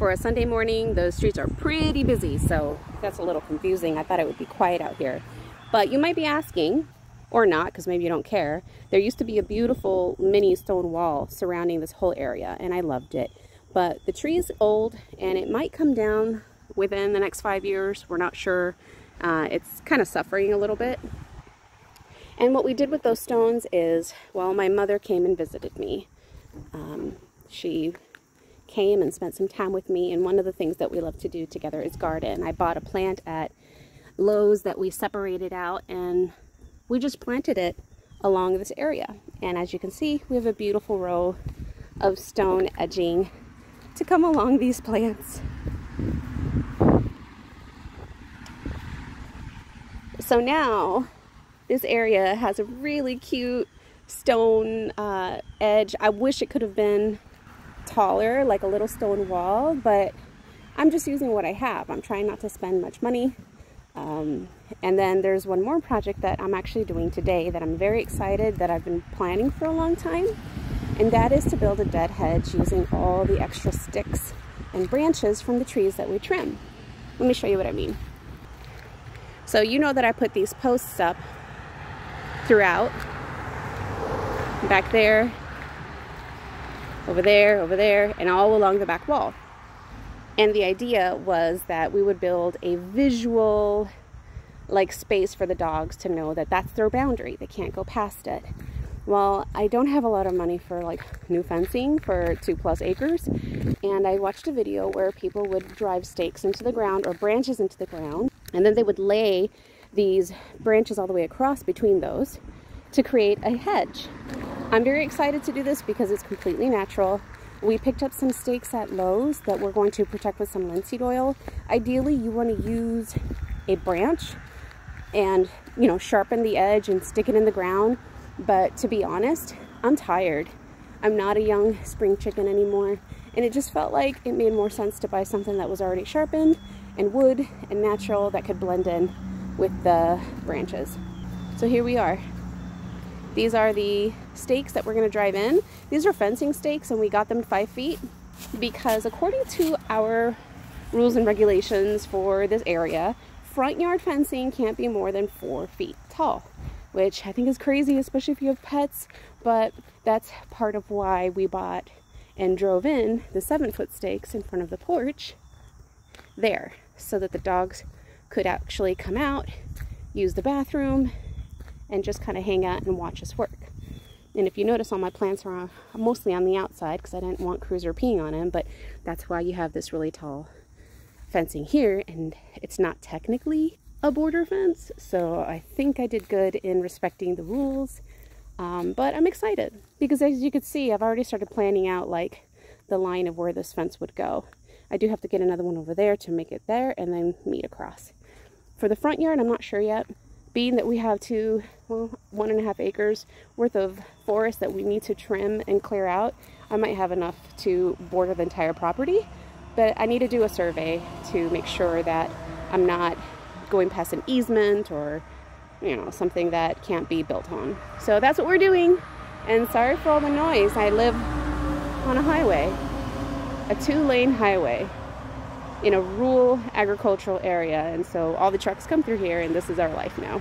For a Sunday morning, the streets are pretty busy, so that's a little confusing. I thought it would be quiet out here. But you might be asking, or not, because maybe you don't care, there used to be a beautiful mini stone wall surrounding this whole area, and I loved it. But the tree is old, and it might come down within the next 5 years. We're not sure. It's kind of suffering a little bit. And what we did with those stones is, well, my mother came and visited me. She came and spent some time with me, and one of the things that we love to do together is garden. I bought a plant at Lowe's that we separated out, and we just planted it along this area. And as you can see, we have a beautiful row of stone edging to come along these plants. So now this area has a really cute stone edge. I wish it could have been taller, like a little stone wall, but I'm just using what I have. I'm trying not to spend much money. And then there's one more project that I'm actually doing today that I'm very excited, that I've been planning for a long time, and that is to build a dead hedge using all the extra sticks and branches from the trees that we trim. Let me show you what I mean. So you know that I put these posts up throughout, back there, over there, and all along the back wall. And the idea was that we would build a visual like space for the dogs to know that that's their boundary. They can't go past it. Well, I don't have a lot of money for like new fencing for 2+ acres. And I watched a video where people would drive stakes into the ground or branches into the ground, and then they would lay these branches all the way across between those to create a hedge. I'm very excited to do this because it's completely natural. We picked up some stakes at Lowe's that we're going to protect with some linseed oil. Ideally, you want to use a branch and, you know, sharpen the edge and stick it in the ground. But to be honest, I'm tired. I'm not a young spring chicken anymore. And it just felt like it made more sense to buy something that was already sharpened and wood and natural that could blend in with the branches. So here we are. These are the stakes that we're going to drive in. These are fencing stakes, and we got them 5 feet because according to our rules and regulations for this area, front yard fencing can't be more than 4 feet tall, which I think is crazy, especially if you have pets, but that's part of why we bought and drove in the 7-foot stakes in front of the porch there, so that the dogs could actually come out, use the bathroom, and just kind of hang out and watch us work. And if you notice, all my plants are mostly on the outside because I didn't want Cruiser peeing on him, but that's why you have this really tall fencing here, and it's not technically a border fence, so I think I did good in respecting the rules. But I'm excited because, as you can see, I've already started planning out like the line of where this fence would go. I do have to get another one over there to make it there and then meet across. For the front yard, I'm not sure yet. Being that we have 1.5 acres worth of forest that we need to trim and clear out, I might have enough to border the entire property, but I need to do a survey to make sure that I'm not going past an easement or, you know, something that can't be built on. So that's what we're doing, and sorry for all the noise. I live on a highway, a 2-lane highway in a rural agricultural area, and so all the trucks come through here, and this is our life now.